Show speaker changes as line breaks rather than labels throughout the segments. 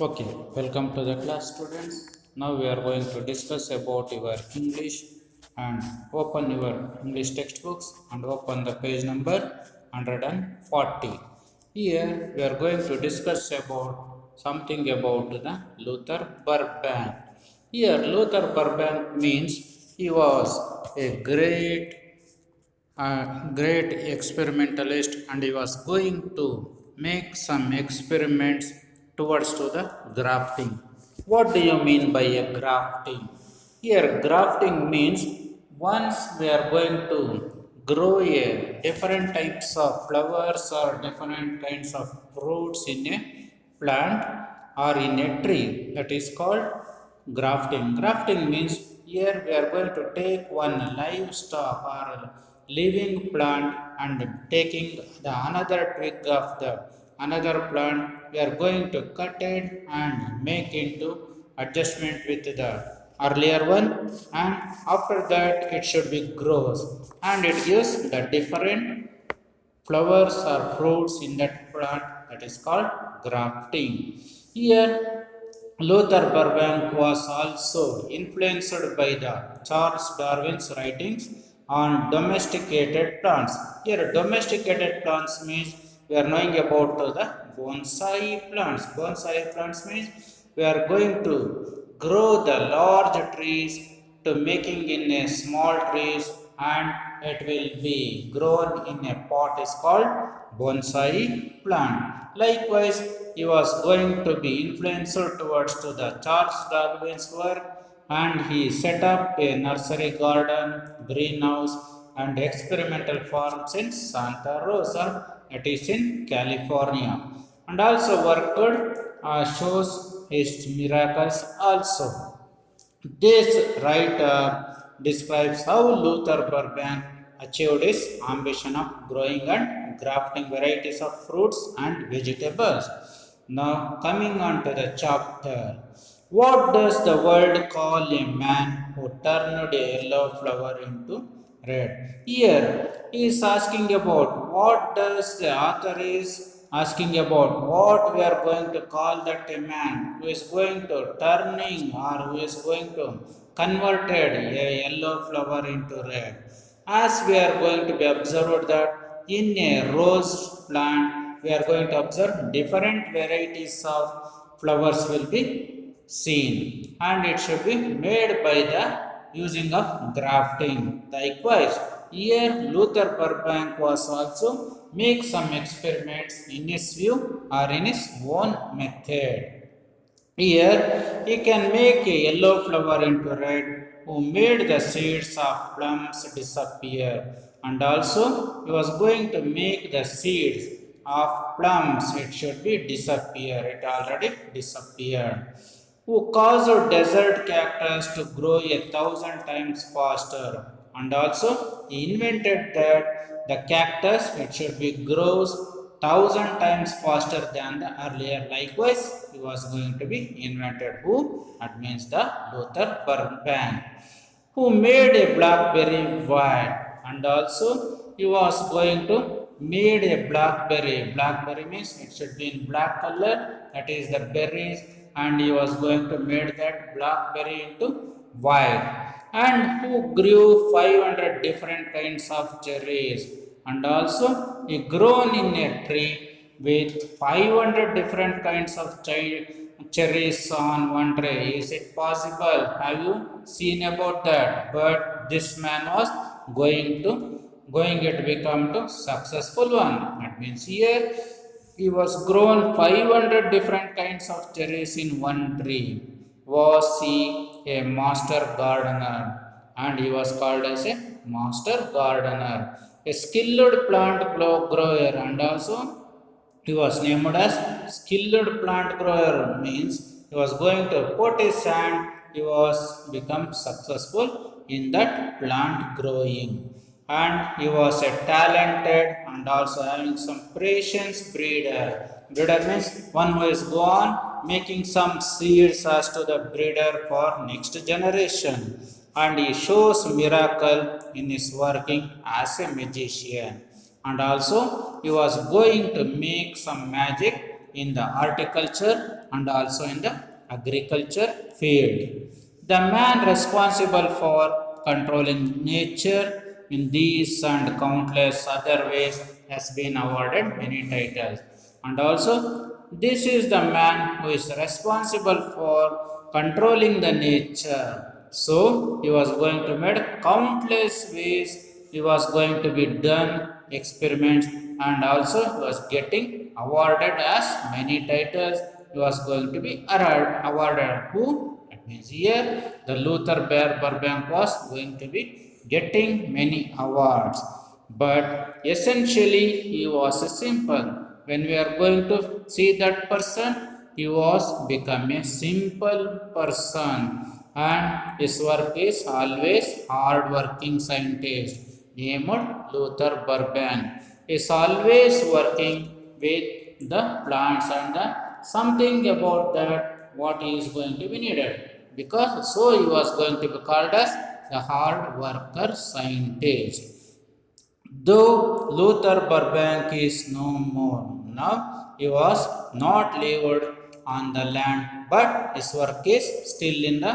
Okay, welcome to the class students. Now we are going to discuss about your English and open your English textbooks and open the page number 140. Here we are going to discuss about something about the Luther Burban. Here Luther Burban means he was a great experimentalist and he was going to make some experiments towards to the grafting. What do you mean by a grafting? Here grafting means once we are going to grow a different types of flowers or different kinds of fruits in a plant or in a tree, that is called grafting. Grafting means here we are going to take one livestock or living plant and taking the another twig of the another plant. We are going to cut it and make into adjustment with the earlier one, and after that it should be grows and it gives the different flowers or fruits in that plant, that is called grafting. Here Luther Burbank was also influenced by the Charles Darwin's writings on domesticated plants. Here domesticated plants means we are knowing about the bonsai plants. Bonsai plants means we are going to grow the large trees to making in a small trees, and it will be grown in a pot is called bonsai plant. Likewise, he was going to be influenced towards to the Charles Darwin's work, and he set up a nursery garden, greenhouse and experimental farms in Santa Rosa, that is in California, and also worked shows his miracles also. This writer describes how Luther Burban achieved his ambition of growing and grafting varieties of fruits and vegetables. Now, coming on to the chapter. What does the world call a man who turned a yellow flower into red? Here, he is asking about what does the author is asking about what we are going to call that a man who is going to turning or who is going to converted a yellow flower into red. As we are going to be observed that in a rose plant we are going to observe different varieties of flowers will be seen, and it should be made by the using of grafting. Likewise, here Luther Burbank was also make some experiments in his view or in his own method. Here he can make a yellow flower into red, who made the seeds of plums disappear, and also he was going to make the seeds of plums, it should be disappear, it already disappeared, who caused desert cactus to grow 1,000 times faster, and also he invented that the cactus it should be grows 1,000 times faster than the earlier. Likewise, he was going to be invented who? That means the Luther Burban, who made a blackberry white, and also he was going to made a blackberry. Blackberry means it should be in black color, that is the berries, and he was going to made that blackberry into white, and who grew 500 different kinds of cherries, and also he grown in a tree with 500 different kinds of cherries on one tray. Is it possible? Have you seen about that? But this man was going to become to successful one. That means here he was grown 500 different kinds of cherries in one tree. Was he a master gardener? And he was called as a master gardener, a skilled plant grower, and also he was named as skilled plant grower means he was going to put his hand, he was become successful in that plant growing, and he was a talented and also having some patience breeder. Breeder means one who is go on making some seeds as to the breeder for next generation, and he shows miracle in his working as a magician, and also he was going to make some magic in the horticulture and also in the agriculture field. The man responsible for controlling nature in these and countless other ways has been awarded many titles. And also, this is the man who is responsible for controlling the nature. So, he was going to make countless ways, he was going to be done experiments, and also he was getting awarded as many titles. He was going to be awarded. Who? That means here the Luther Bear Burbank was going to be getting many awards. But essentially he was a simple. When we are going to see that person, he was become a simple person, and his work is always hard working scientist named Luther Burban is always working with the plants and the something about that what he is going to be needed, because so he was going to be called as the hard worker scientist. Though Luther Burbank is no more now, he was not lived on the land, but his work is still in the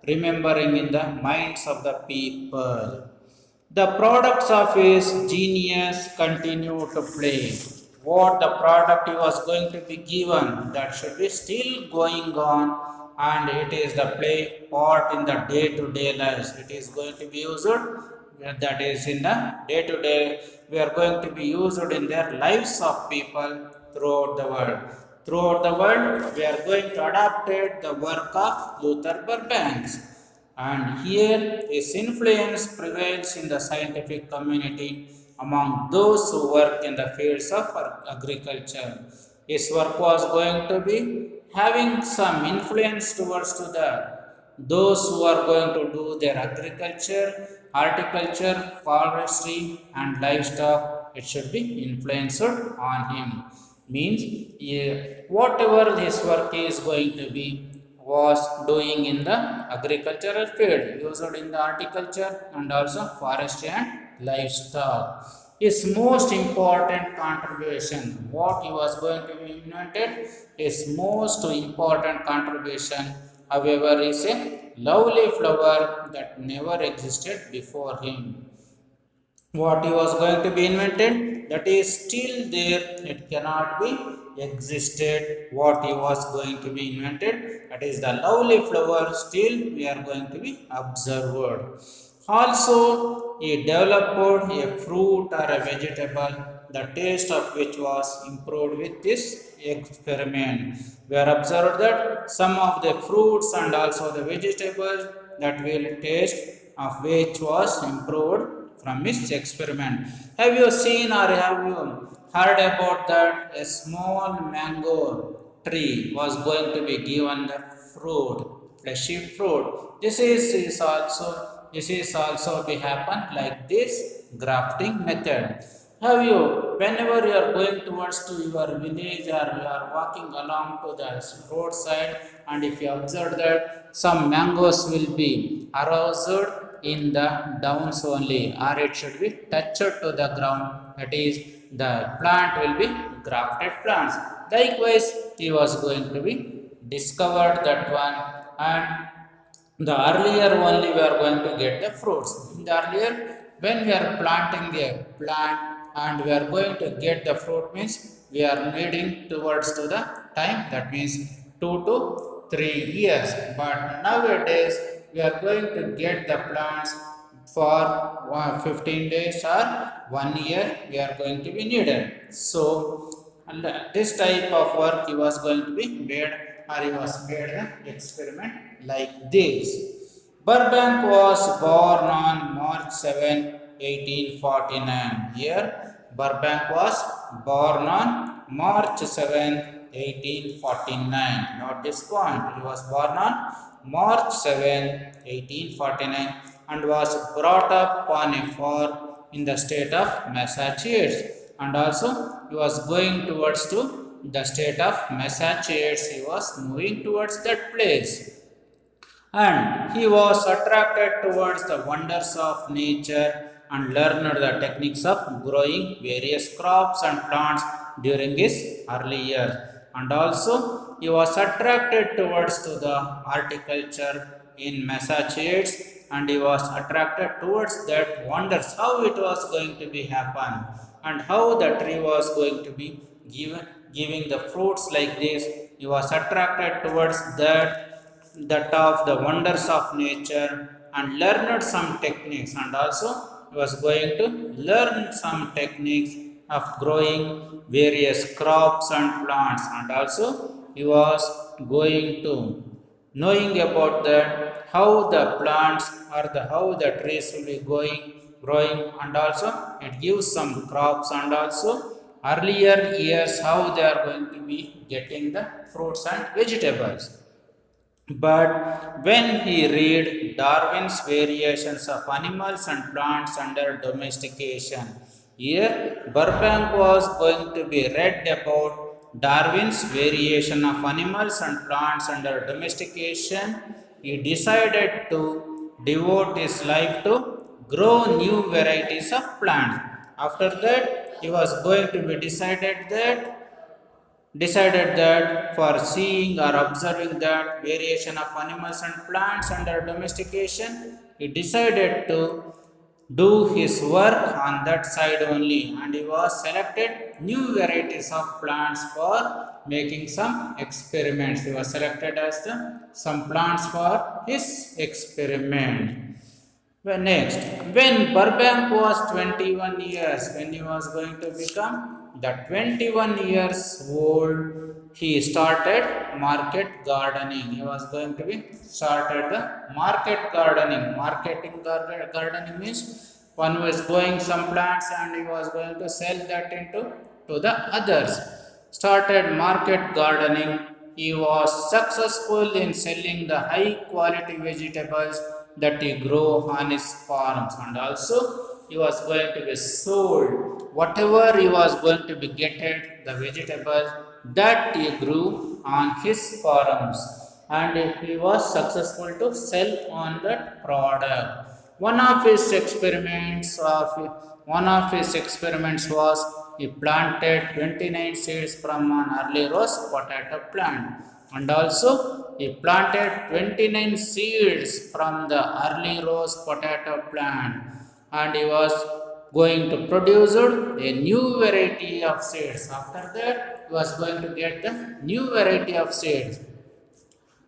remembering in the minds of the people. The products of his genius continue to play. What the product he was going to be given, that should be still going on, and it is the play part in the day-to-day lives. It is going to be used, that is in the day-to-day, we are going to be used in their lives of people throughout the world. Throughout the world, we are going to adopt it, the work of Luther Burbank. And here his influence prevails in the scientific community among those who work in the fields of agriculture. His work was going to be having some influence towards to the those who are going to do their agriculture, horticulture, forestry, and livestock. It should be influenced on him. Means whatever his work is going to be was doing in the agricultural field, used in the horticulture and also forestry and livestock. His most important contribution, what he was going to be invented, his most important contribution, however, is a lovely flower that never existed before him. What he was going to be invented, that is still there, it cannot be existed. What he was going to be invented, that is the lovely flower, still we are going to be observed. Also he developed a fruit or a vegetable, the taste of which was improved with this experiment. We are observed that some of the fruits and also the vegetables that will taste of which was improved from his experiment. Have you seen or have you heard about that a small mango tree was going to be given the fruit, fleshy fruit? This is also be happen like this grafting method. Have you, whenever you are going towards to your village or you are walking along to the roadside, and if you observe that some mangoes will be aroused in the downs only, or it should be touched to the ground, that is the plant will be grafted plants. Likewise he was going to be discovered that one, and the earlier only we are going to get the fruits. In the earlier, when we are planting a plant and we are going to get the fruit, means we are needing towards to the time, that means 2 to 3 years. But nowadays we are going to get the plants for 15 days or 1 year we are going to be needed. So and this type of work he was going to be made, or he was made the experiment like this. Burbank was born on March 7, 1849. Here, Burbank was born on March 7, 1849. Note this point. He was born on March 7, 1849, and was brought up on a farm in the state of Massachusetts. And also, he was going towards to the state of Massachusetts. He was moving towards that place, and he was attracted towards the wonders of nature and learned the techniques of growing various crops and plants during his early years. and also he was attracted towards to the horticulture in Massachusetts, and he was attracted towards that wonders how it was going to be happen and how the tree was going to be giving the fruits like this. He was attracted towards that of the wonders of nature and learned some techniques, and also he was going to learn some techniques of growing various crops and plants, and also he was going to knowing about that how the plants or the how the trees will be going growing, and also it gives some crops, and also earlier years how they are going to be getting the fruits and vegetables. But when he read Darwin's variations of animals and plants under domestication, here Burbank was going to be read about Darwin's variation of animals and plants under domestication. He decided to devote his life to grow new varieties of plants. After that, he was going to be decided that for seeing or observing that variation of animals and plants under domestication, he decided to do his work on that side only, and he was selected new varieties of plants for making some experiments. He was selected as some plants for his experiment. Well, next, when Burbank was 21 years, when he was going to become the 21 years old, he started market gardening. He was going to be started the market gardening. Gardening means one who is growing some plants and he was going to sell that into to the others. Started market gardening. He was successful in selling the high quality vegetables that he grew on his farms, and also he was going to be sold whatever he was going to be getting the vegetables that he grew on his farms, and he was successful to sell on that product. One of his experiments was he planted 29 seeds from an early rose potato plant, and also he planted 29 seeds from the early rose potato plant, and he was going to produce a new variety of seeds. After that, he was going to get the new variety of seeds.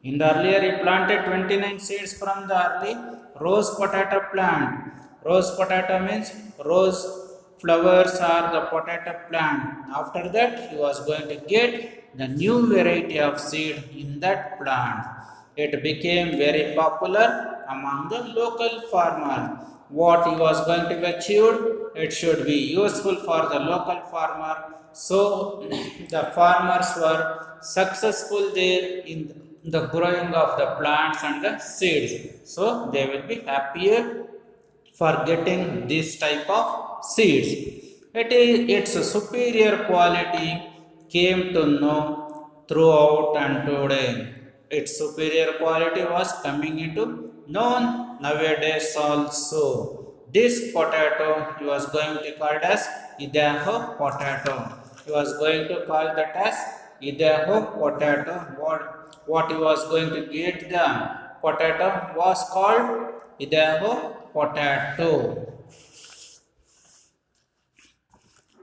In the earlier, he planted 29 seeds from the early rose potato plant. Rose potato means rose flowers are the potato plant. After that, he was going to get the new variety of seed in that plant. It became very popular among the local farmers. What he was going to be achieved, it should be useful for the local farmer. So the farmers were successful there in the growing of the plants and the seeds. So they will be happier for getting this type of seeds. Its superior quality came to know throughout and today. Its superior quality was coming into known nowadays also. This potato he was going to call it as Idaho potato. He was going to call that as Idaho potato. What he was going to get the potato was called Idaho potato.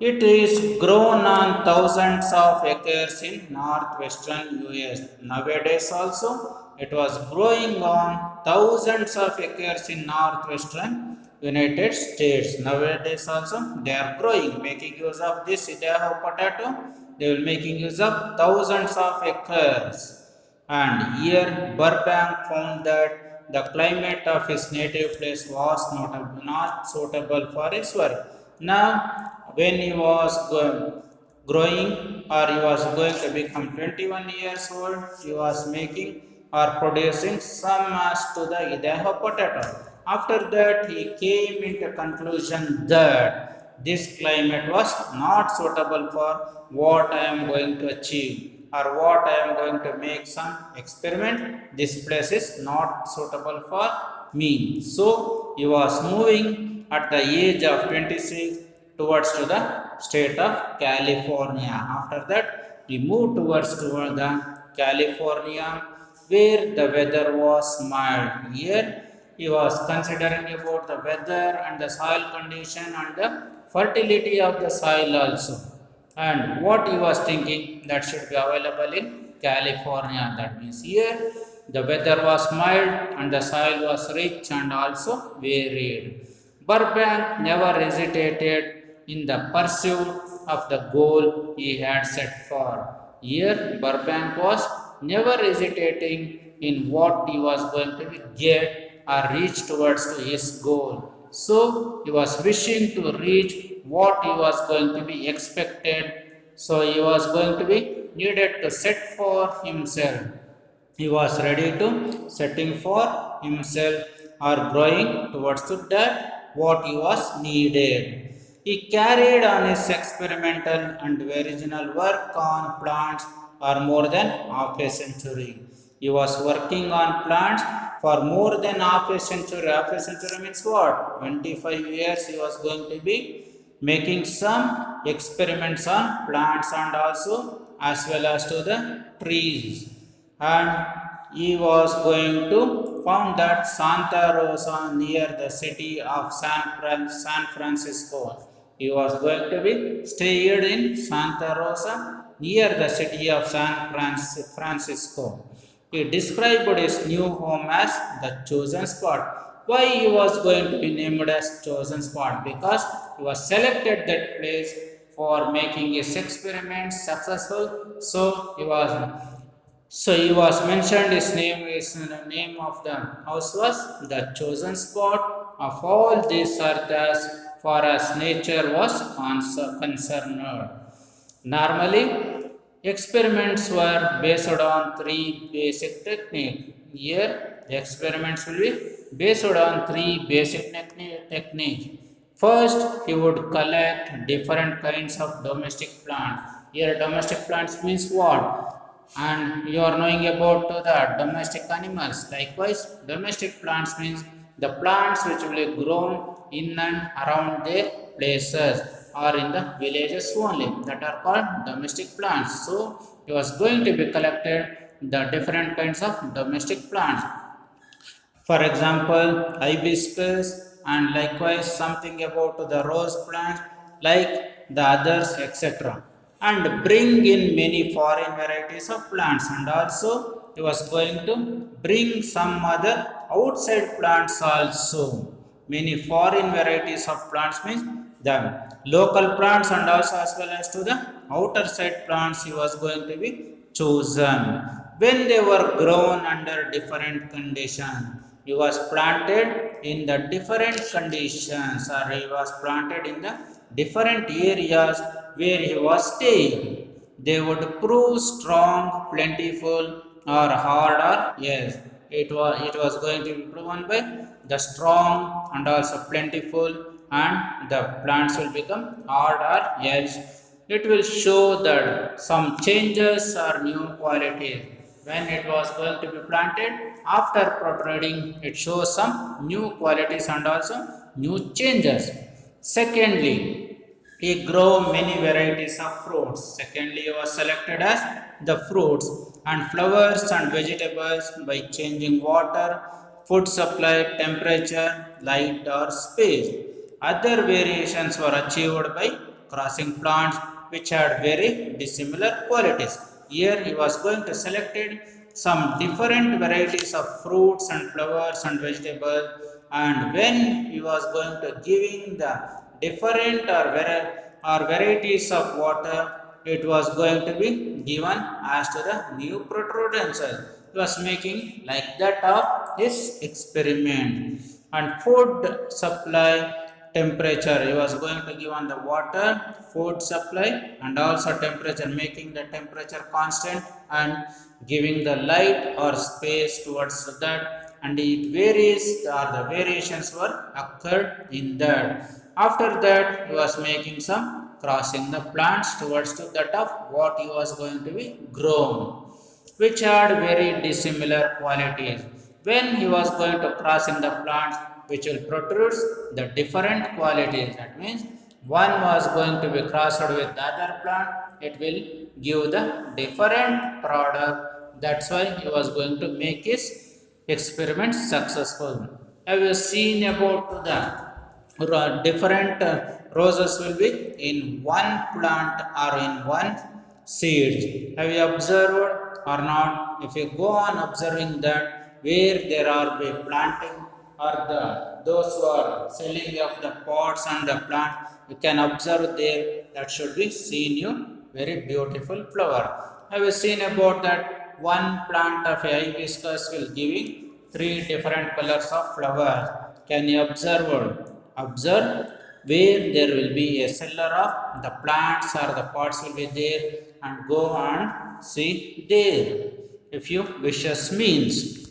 It is grown on thousands of acres in northwestern US. Nowadays also it was growing on thousands of acres in northwestern United States. Nowadays also they are growing, making use of this Idaho potato. They will making use of thousands of acres. And here Burbank found that the climate of his native place was not suitable for his work. Now, when he was growing or he was going to become 21 years old, he was making or producing some mass to the Idaho potato. After that, he came into conclusion that this climate was not suitable for what I am going to achieve or what I am going to make some experiment. This place is not suitable for me. So he was moving at the age of 26 towards to the state of California. After that, he moved toward the California where the weather was mild. Here he was considering about the weather and the soil condition and the fertility of the soil also. And what he was thinking that should be available in California. That means here the weather was mild and the soil was rich and also varied. Burbank never hesitated in the pursuit of the goal he had set for. Here, Burbank was never hesitating in what he was going to get or reach towards to his goal. So, he was wishing to reach what he was going to be expected. So, he was going to be needed to set for himself. He was ready to setting for himself or growing towards to that what he was needed. He carried on his experimental and original work on plants for more than half a century. He was working on plants for more than half a century. Half a century means what? 25 years he was going to be making some experiments on plants and also as well as to the trees, and he was going to found that Santa Rosa near the city of San Francisco. He was going to be stayed in Santa Rosa near the city of Francisco. He described his new home as the chosen spot. Why he was going to be named as chosen spot? Because he was selected that place for making his experiment successful. So he was mentioned his name is the name of the house was the chosen spot of all these earth as far as nature was concerned. Normally, experiments were based on three basic techniques. Here, the experiments will be based on three basic techniques. First, he would collect different kinds of domestic plants. Here, domestic plants means what? And you are knowing about the domestic animals. Likewise, domestic plants means the plants which will be grown in and around their places or in the villages only, that are called domestic plants. So he was going to be collected the different kinds of domestic plants. For example, hibiscus and likewise something about the rose plant like the others, etc. And bring in many foreign varieties of plants, and also he was going to bring some other outside plants also. Many foreign varieties of plants means the local plants and also as well as to the outer side plants he was going to be chosen. When they were grown under different conditions, he was planted in the different conditions, or he was planted in the different areas where he was staying. They would prove strong, plentiful, or hard, or yes, it was going to be proven by the strong and also plentiful, and the plants will become hard or else it will show that some changes or new qualities. When it was going to be planted, after protruding, it shows some new qualities and also new changes. Secondly, he grew many varieties of fruits. Secondly, he was selected as the fruits and flowers and vegetables by changing water, food supply, temperature, light or space. Other variations were achieved by crossing plants which had very dissimilar qualities. Here he was going to selected some different varieties of fruits and flowers and vegetables, and when he was going to giving the different or varieties of water, it was going to be given as to the new protrudences. He was making like that of his experiment. And food supply, temperature, he was going to give on the water, food supply and also temperature, making the temperature constant and giving the light or space towards that, and it varies or the variations were occurred in that. After that, he was making some crossing the plants towards to that of what he was going to be grown, which had very dissimilar qualities. When he was going to cross in the plants, which will protrude the different qualities. That means one was going to be crossed with the other plant, it will give the different product. That's why he was going to make his experiment successful. Have you seen about the different roses will be in one plant or in one seed? Have you observed or not? If you go on observing that, where there are be planting or the those who are selling of the pots and the plant, you can observe there that should be seen you very beautiful flower. Have you seen about that one plant of hibiscus will giving three different colors of flower? Can you observe? Observe where there will be a seller of the plants or the pots will be there, and go and see there. If you wishes means,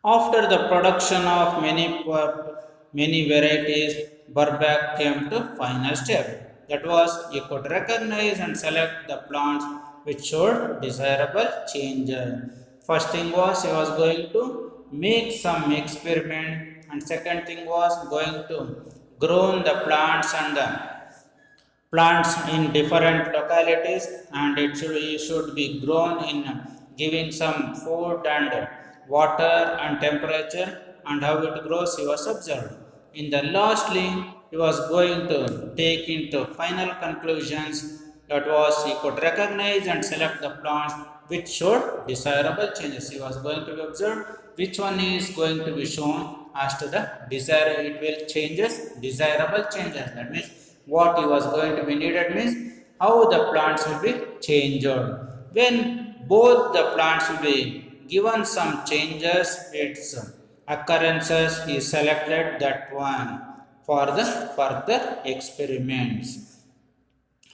after the production of many varieties, Burban came to final step. That was, he could recognize and select the plants which showed desirable change. First thing was, he was going to make some experiment, and second thing was going to grow the plants and the plants in different localities, and it should be grown in giving some food and water and temperature, and how it grows he was observed. In the lastly, he was going to take into final conclusions. That was, he could recognize and select the plants which showed desirable changes. He was going to be observed which one is going to be shown as to the desire, it will changes desirable changes. That means what he was going to be needed means how the plants will be changed. When both the plants will be given some changes, its occurrences, he selected that one for the further experiments.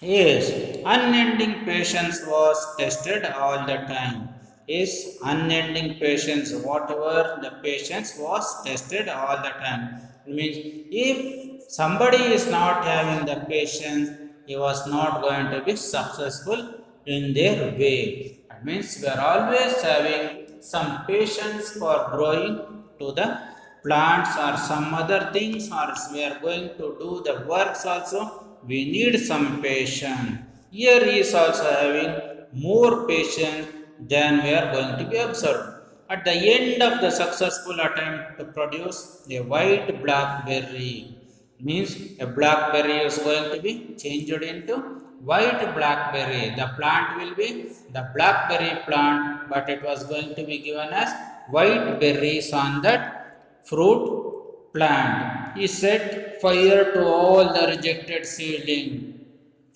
Yes, unending patience was tested all the time. Is unending patience, whatever the patience was tested all the time. It means if somebody is not having the patience, he was not going to be successful in their way. That means we are always having some patience for growing to the plants or some other things, or we are going to do the works also, we need some patience. Here he is also having more patience than we are going to be observed. At the end of the successful attempt to produce a white blackberry, means a blackberry is going to be changed into white blackberry. The plant will be the blackberry plant, but it was going to be given as white berries on that fruit plant. He set fire to all the rejected seedling.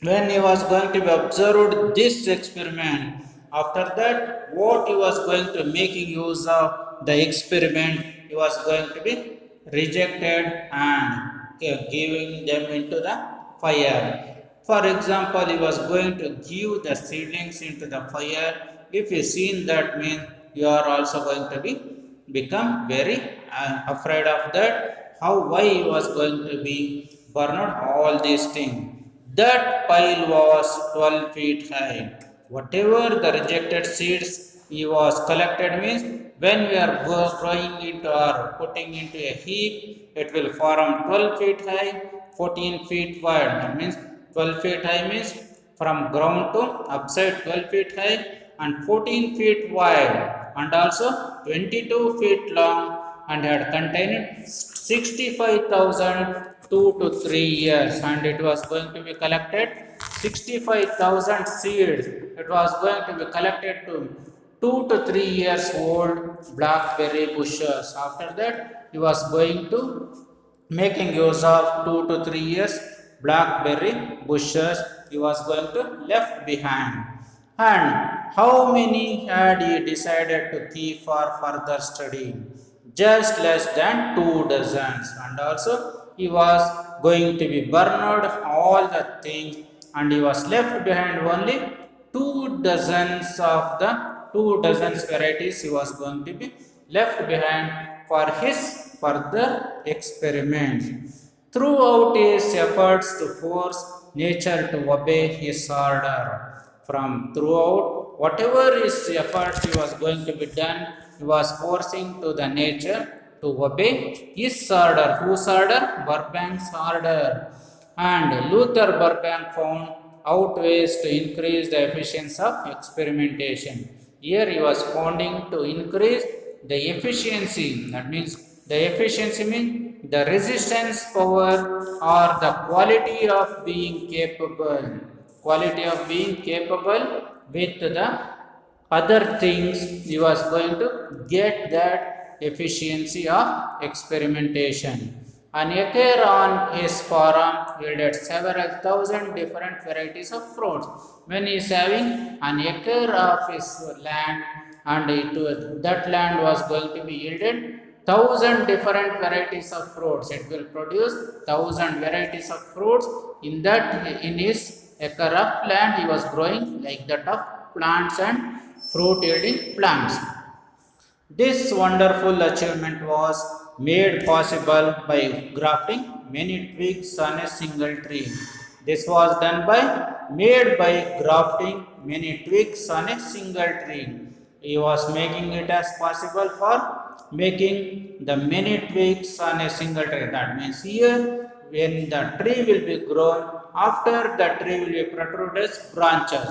When he was going to be observed this experiment, after that, what he was going to making use of the experiment, he was going to be rejected and giving them into the fire. For example, he was going to give the seedlings into the fire. If you seen that, means you are also going to be become very afraid of that. How, why he was going to be burned all these things. That pile was 12 feet high. Whatever the rejected seeds he was collected means, when we are growing into or putting into a heap, it will form 12 feet high, 14 feet wide. That means 12 feet high means from ground to upside 12 feet high and 14 feet wide, and also 22 feet long, and had contained 65,000 2 to 3 years, and it was going to be collected 65,000 seeds. It was going to be collected to 2 to 3 years old blackberry bushes. After that, he was going to making use of 2 to 3 years blackberry bushes he was going to left behind. And how many had he decided to keep for further study? Just less than 2 dozens. And also he was going to be burned all the things, and he was left behind only 2 dozens of the 2 dozens varieties he was going to be left behind for his further experiment. Throughout his efforts to force nature to obey his order, from throughout whatever his efforts he was going to be done, he was forcing to the nature to obey his order. Whose order? Burban's order. And Luther Burban found out ways to increase the efficiency of experimentation. Here he was founding to increase the efficiency. That means the efficiency means the resistance power or the quality of being capable. Quality of being capable with the other things, he was going to get that efficiency of experimentation. An acre on his farm yielded several thousand different varieties of fruits. When he is having an acre of his land, and that land was going to be yielded thousand different varieties of fruits, it will produce thousand varieties of fruits. In that, in his acre of land, he was growing like that of plants and fruit yielding plants. This wonderful achievement was made possible by grafting many twigs on a single tree. This was done by made by grafting many twigs on a single tree. He was making it as possible for making the many twigs on a single tree. That means here when the tree will be grown, after the tree will be protruded branches,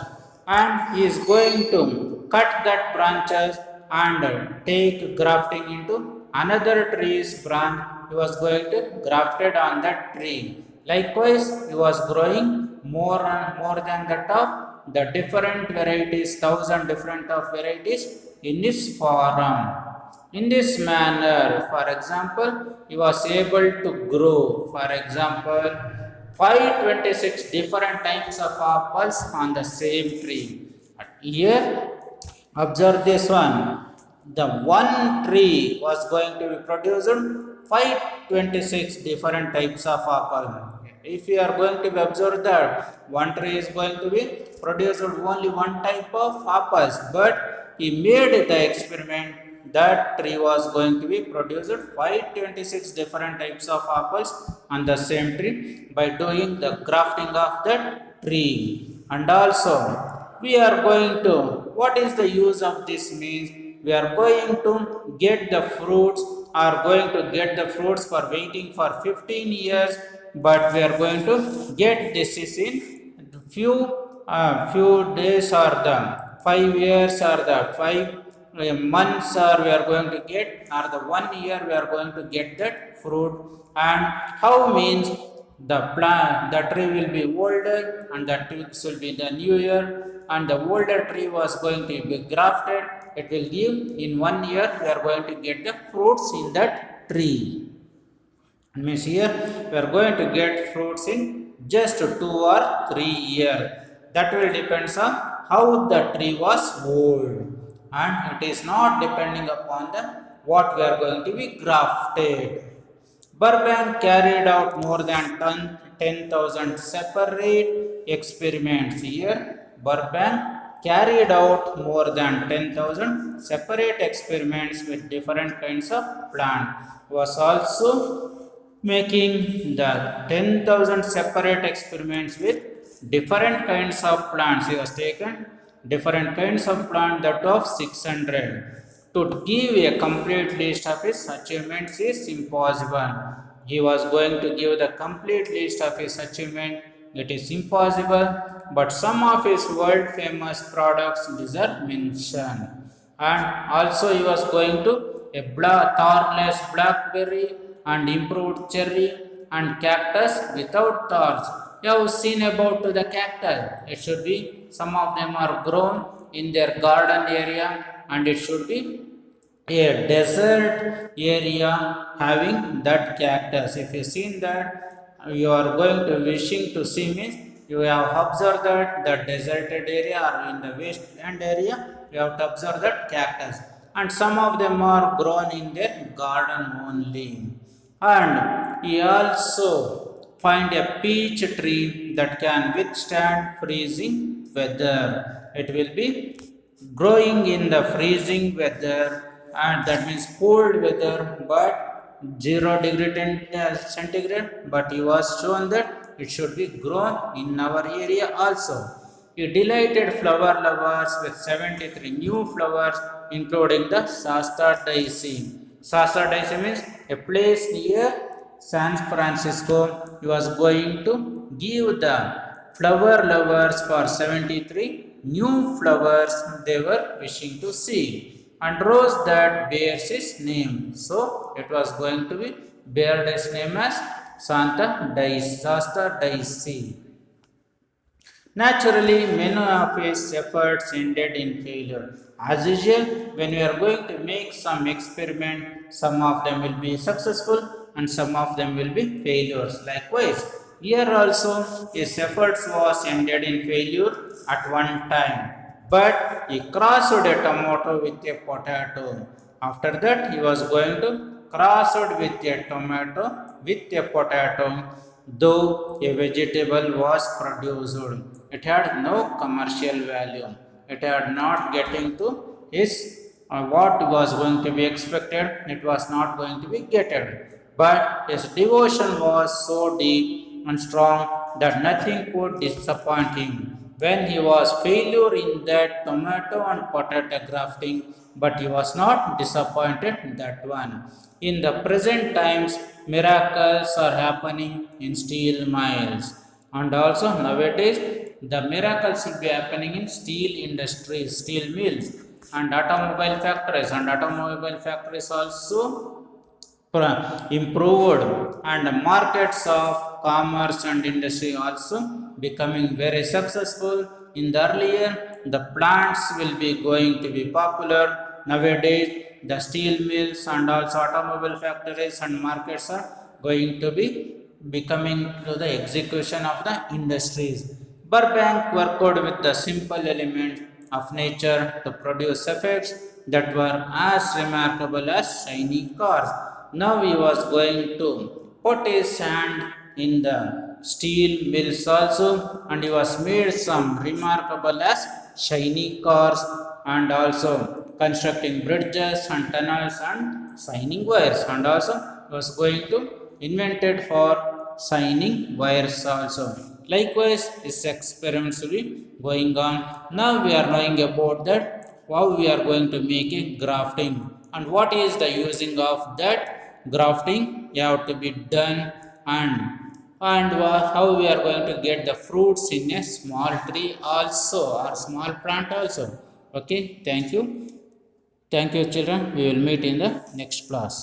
and he is going to cut that branches and take grafting into another tree's branch. He was going to graft it on that tree. Likewise, he was growing more and more than that of the different varieties, thousand different of varieties in this farm. In this manner, for example, he was able to grow, for example, 526 different types of apples on the same tree. Here, observe this one. The one tree was going to be produced 526 different types of apple. If you are going to be observe that one tree is going to be produced only one type of apples, but he made the experiment that tree was going to be produced 526 different types of apples on the same tree by doing the grafting of that tree. And also, we are going to, what is the use of this means? We are going to get the fruits, are going to get the fruits for waiting for 15 years, but we are going to get this is in few days, or the 5 years, or the 5 months, or we are going to get, or the 1 year we are going to get that fruit. And how means the plant, the tree will be older and the twigs will be the new year, and the older tree was going to be grafted. It will give in 1 year we are going to get the fruits in that tree. It means here we are going to get fruits in just 2 or 3 years. That will depends on how the tree was old, and it is not depending upon the what we are going to be grafted. Burban carried out more than 10,000 separate experiments. Here, Burban carried out more than 10,000 separate experiments with different kinds of plant. Was also making the 10,000 separate experiments with different kinds of plants. He was taken different kinds of plant, that of 600. To give a complete list of his achievements is impossible. He was going to give the complete list of his achievement. It is impossible, but some of his world famous products deserve mention. And also he was going to a thornless blackberry and improved cherry and cactus without thorns. You have seen about the cactus. It should be, some of them are grown in their garden area, and it should be a desert area having that cactus. If you seen that, you are going to wishing to see means you have observed that the deserted area or in the wasteland area, you have to observe that cactus, and some of them are grown in their garden only. And he also find a peach tree that can withstand freezing weather. It will be growing in the freezing weather, and that means cold weather, but 0 degree centigrade. But he was shown that it should be grown in our area also. He delighted flower lovers with 73 new flowers, including the Shasta Daisy. Shasta Daisy means a place near San Francisco. He was going to give the flower lovers for 73 new flowers they were wishing to see, and rose that bears his name. So it was going to be bear his name as Shasta Daisy. Naturally, many of his efforts ended in failure. As usual, when we are going to make some experiment, some of them will be successful and some of them will be failures. Likewise, here also his efforts was ended in failure at one time. But he crossed a tomato with a potato. After that, he was going to cross it with a tomato with a potato, though a vegetable was produced. It had no commercial value. It had not getting to his what was going to be expected. It was not going to be getted. But his devotion was so deep and strong that nothing could disappoint him. When he was failure in that tomato and potato grafting, but he was not disappointed in that one. In the present times, miracles are happening in steel mills, and also nowadays the miracles will be happening in steel industries, steel mills, and automobile factories also improved, and markets of commerce and industry also becoming very successful. In the earlier, the plants will be going to be popular. Nowadays, the steel mills and also automobile factories and markets are going to be becoming to the execution of the industries. Burbank worked with the simple element of nature to produce effects that were as remarkable as shiny cars. Now he was going to put his hand in the steel mills also, and he was made some remarkable as shiny cars, and also constructing bridges and tunnels and signing wires, and also was going to invented for signing wires also. Likewise, his experiments will be going on. Now we are knowing about that how we are going to make a grafting and what is the using of that grafting you have to be done, and how we are going to get the fruits in a small tree also or small plant also. Okay, thank you children, we will meet in the next class.